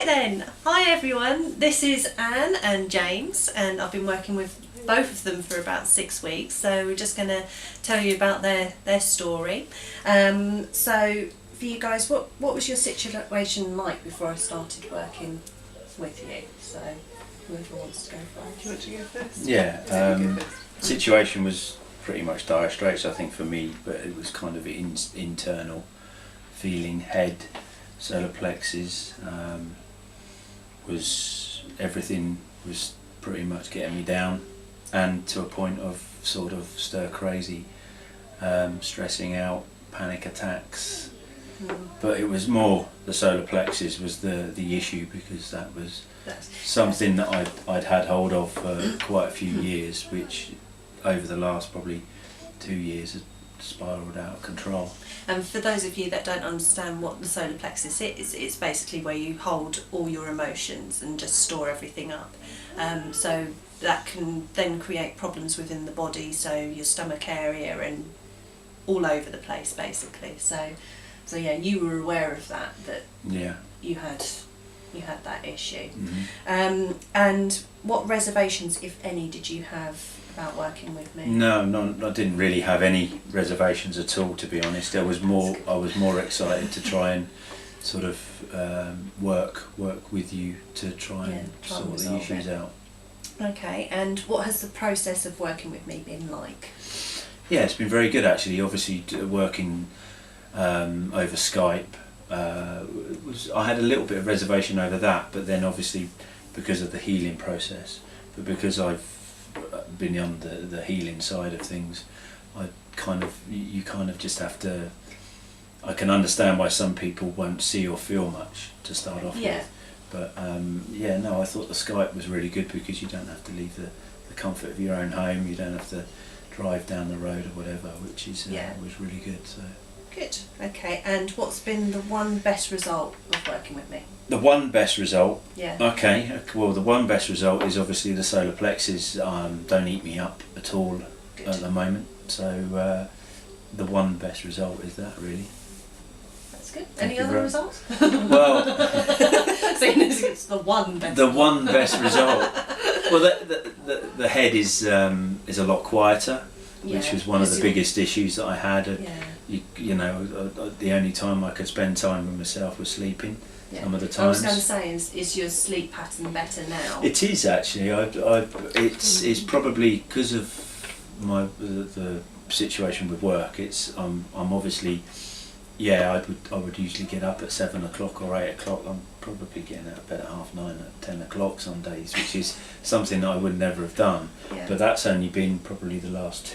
Then, hi everyone, this is Anne and James, and I've been working with both of them for about 6 weeks, so we're just going to tell you about their story. So for you guys, what was your situation like before I started working with you? So whoever wants to go first. Do you want to go first? Yeah, situation was pretty much dire straits, I think, for me, but it was kind of internal feeling, head, solar plexus, everything was pretty much getting me down, and to a point of sort of stir crazy, stressing out, panic attacks. But it was more the solar plexus was the issue, because that was something that I'd had hold of for quite a few years, which over the last probably 2 years had spiraled out of control. And for those of you that don't understand what the solar plexus is, it's basically where you hold all your emotions and just store everything up. So that can then create problems within the body, so your stomach area and all over the place basically. So yeah, you were aware of that Yeah. you had that issue. Mm-hmm. And what reservations, if any, did you have about working with me? No, I didn't really have any reservations at all, to be honest. I was more excited to try and sort of work with you to try and sort the issues out. Okay, and what has the process of working with me been like? Yeah, it's been very good actually. Obviously, working over Skype, I had a little bit of reservation over that, but then obviously because of the healing process, but because I've been on the healing side of things, you kind of just have to. I can understand why some people won't see or feel much to start off with, but I thought the Skype was really good, because you don't have to leave the comfort of your own home. You don't have to drive down the road or whatever, which is was really good. So. Good. Okay, and what's been the one best result of working with me? The one best result? Yeah. Okay, well, the one best result is obviously the solar plexus don't eat me up at all at the moment. So the one best result is that, really. That's good. Any other results? Well, seeing as it's the one best. The one best result. Well, the head is a lot quieter, which was one of the biggest issues that I had. You know, the only time I could spend time with myself was sleeping. Some of the times. I was going to say, is your sleep pattern better now? It is actually. It's probably because of the situation with work. I'm obviously. Yeah, I would usually get up at 7 o'clock or 8 o'clock. I'm probably getting out of bed at 9:30, at 10 o'clock some days, which is something that I would never have done. Yeah. But that's only been probably the last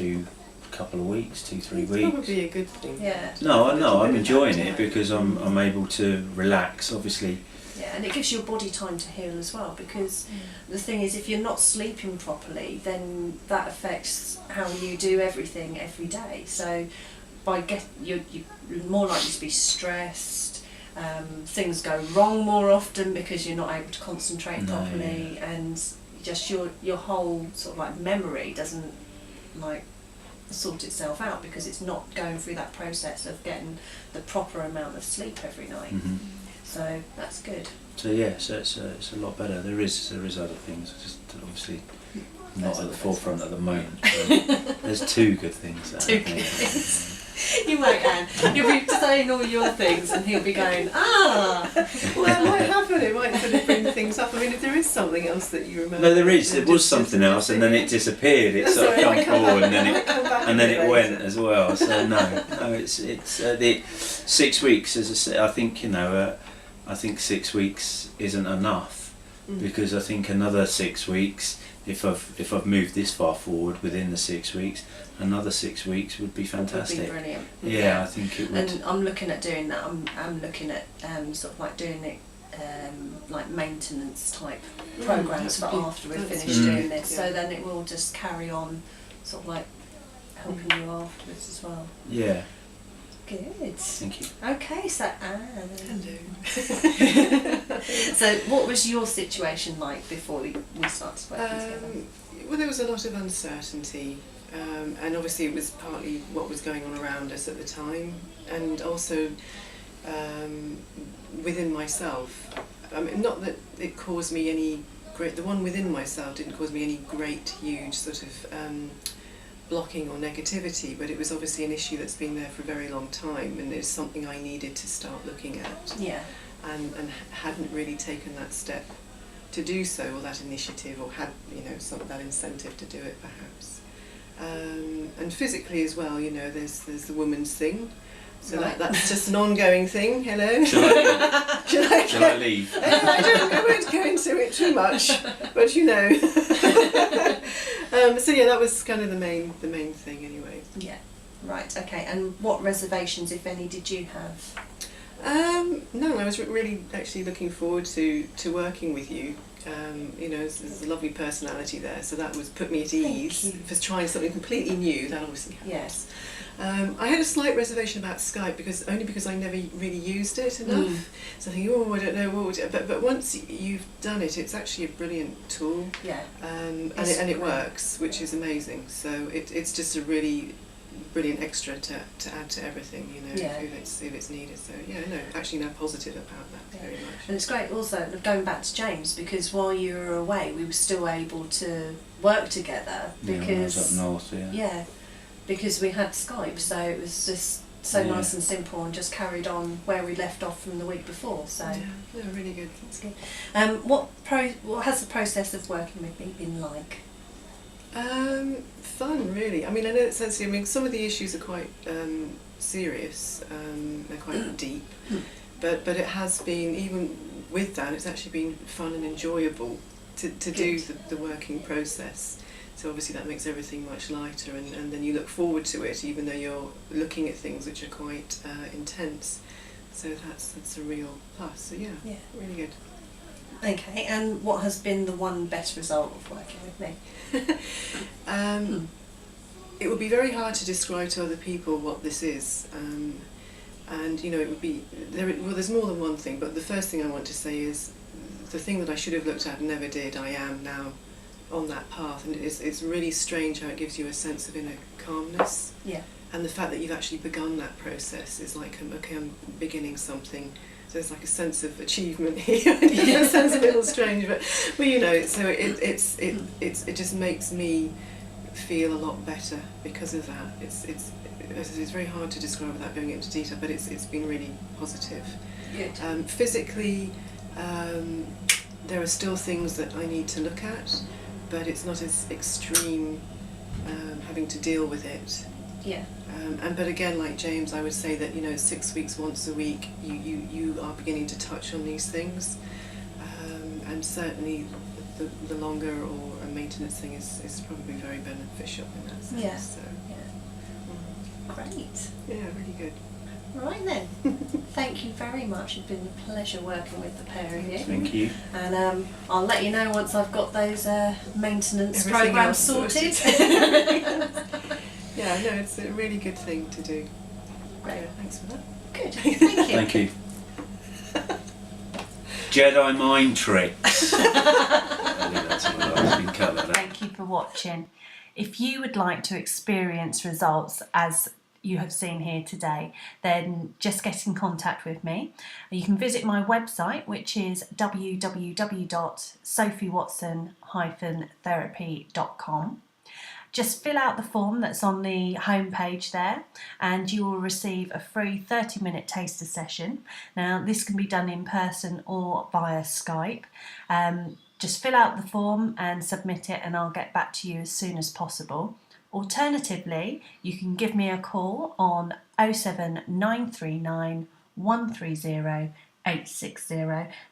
couple of weeks, 2-3 weeks. It's probably a good thing. Yeah. No, I'm enjoying it, because I'm able to relax, obviously. Yeah, and it gives your body time to heal as well, because the thing is, if you're not sleeping properly, then that affects how you do everything every day. So you're more likely to be stressed, things go wrong more often because you're not able to concentrate properly, and just your whole sort of like memory doesn't like sort itself out, because it's not going through that process of getting the proper amount of sleep every night. So that's good. So yeah, so it's a lot better. There is other things, just obviously not at the forefront at the moment. There's two good things. Two good things. You won't, Anne. You'll be saying all your things, and he'll be going, Well, that might happen. It might sort of bring things up. I mean, if there is something else that you remember. No, there is. There was something else, and then it disappeared. It sort of come forward, and then it went as well. So no, it's the 6 weeks. As I say, I think I think 6 weeks isn't enough, because I think another 6 weeks. If I've moved this far forward within the 6 weeks, another 6 weeks would be fantastic. Would be brilliant. Yeah, I think it would. And I'm looking at doing that. I'm looking at sort of like doing it like maintenance type programs for after we've finished doing this. So then it will just carry on, sort of like helping you afterwards as well. Yeah. Good. Thank you. Okay, so Anne. Hello. So what was your situation like before we started working together? Well, there was a lot of uncertainty, and obviously it was partly what was going on around us at the time, and also within myself. I mean, not that it caused me any great, the one within myself didn't cause me any great, huge sort of blocking or negativity, but it was obviously an issue that's been there for a very long time, and it's something I needed to start looking at. Yeah. And hadn't really taken that step to do so, or that initiative, or had, you know, that incentive to do it perhaps. And physically as well, you know, there's the woman's thing. So right. that's just an ongoing thing. Hello. Shall I leave? I won't go into it too much, but you know. So yeah, that was kind of the main thing anyway. Yeah. Right. Okay. And what reservations, if any, did you have? No, I was really actually looking forward to working with you. You know, there's a lovely personality there, so that was put me at ease for trying something completely new. That obviously helps. Yes. I had a slight reservation about Skype because I never really used it enough. So I think, oh, I don't know, but once you've done it, it's actually a brilliant tool. Yeah. And it works, which is amazing. So it's just a really brilliant extra to add to everything, you know, if it's needed. So yeah, no, actually now positive about that very much. And it's great also going back to James, because while you were away we were still able to work together because when I was up north, yeah, because we had Skype, so it was just so nice and simple, and just carried on where we left off from the week before. So yeah, really good. That's good. What has the process of working with me been like? Fun, really. I mean, I know it's sensitive. I mean, some of the issues are quite serious. They're quite deep, but it has been, even with that, it's actually been fun and enjoyable to do the working process. So obviously that makes everything much lighter, and then you look forward to it, even though you're looking at things which are quite intense. So that's a real plus. So yeah, really good. Okay, and what has been the one best result of working with me? It would be very hard to describe to other people what this is, and you know, it would be there's more than one thing, but the first thing I want to say is the thing that I should have looked at and never did. I am now on that path, and it's really strange how it gives you a sense of inner calmness. Yeah. And the fact that you've actually begun that process is like, okay, I'm beginning something. So there's like a sense of achievement here. It sounds a little strange, but you know, so it just makes me feel a lot better because of that. It's very hard to describe without going into detail, but it's been really positive. Good. Physically, there are still things that I need to look at, but it's not as extreme having to deal with it. Yeah. But again, like James, I would say that, you know, 6 weeks, once a week, you are beginning to touch on these things, and certainly the longer or a maintenance thing is probably very beneficial in that sense. Yeah. So. Yeah. Great. Yeah, really good. Right then. Thank you very much. It's been a pleasure working with the pair of you. Thank you. And I'll let you know once I've got those maintenance Everything programs else sorted. Yeah, no, it's a really good thing to do. Great. Yeah, thanks for that. Good. Thank you. Thank you. Jedi mind tricks. I think that's all right. You can cut that out. Thank you for watching. If you would like to experience results as you have seen here today, then just get in contact with me. You can visit my website, which is www.sophiewatson-therapy.com. Just fill out the form that's on the homepage there, and you will receive a free 30-minute taster session. Now, this can be done in person or via Skype. Just fill out the form and submit it, and I'll get back to you as soon as possible. Alternatively, you can give me a call on 07939 130 860,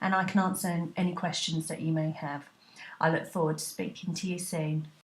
and I can answer any questions that you may have. I look forward to speaking to you soon.